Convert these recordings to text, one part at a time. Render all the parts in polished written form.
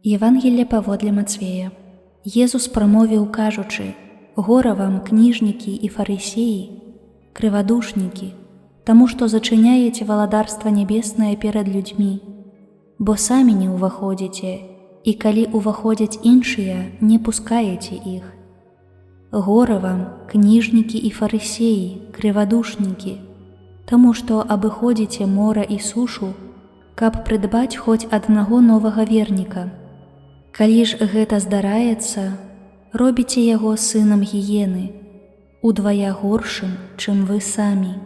Євангелле паводле Мацвея. Езус прамовіў, кажучы: «Гора вам, кніжнікі і фарысеі, крывадушнікі, таму што зачыняеце валадарства нябеснае перад людзьмі, бо самі не ўваходзіце, і калі ўваходзяць іншыя, не пускаеце іх. Гора вам, кніжнікі і фарысеі, крывадушнікі, таму што абыходзіце мора і сушу, каб прыдбаць хоць аднаго новага верніка. Калі ж гэта здараецца, робіце яго сынам гіены, удвая горшым, чым вы самі.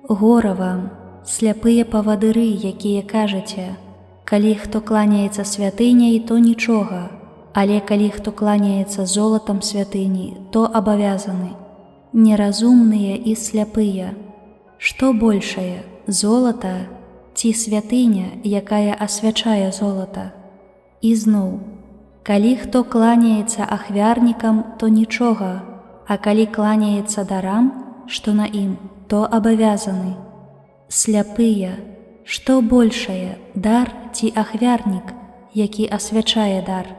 Гора вам, сляпыя павадыры, якія кажаце: калі хто кланяецца святыняй, то нічога, але калі хто кланяецца золатам святыні, то абавязаны. Неразумныя і сляпыя. Што большае, золата ці святыня, якая асвячае золата? І зноў, калі хто кланяецца ахвярнікам, то нічога, а калі кланяецца дарам, што на ім, то абавязаны. Сляпыя, што большае, дар ці ахвярнік, які асвячае дар?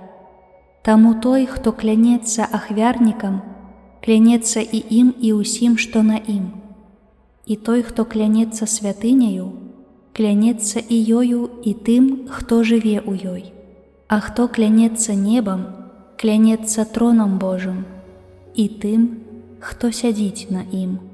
Таму той, хто клянецца ахвярнікам, клянецца і ім і ўсім, што на ім. І той, хто клянецца святыняю, клянецца і ёю, і тым, хто жыве ў ёй. А хто клянецца небам, клянецца тронам Божым і тым, хто сядзіць на ім».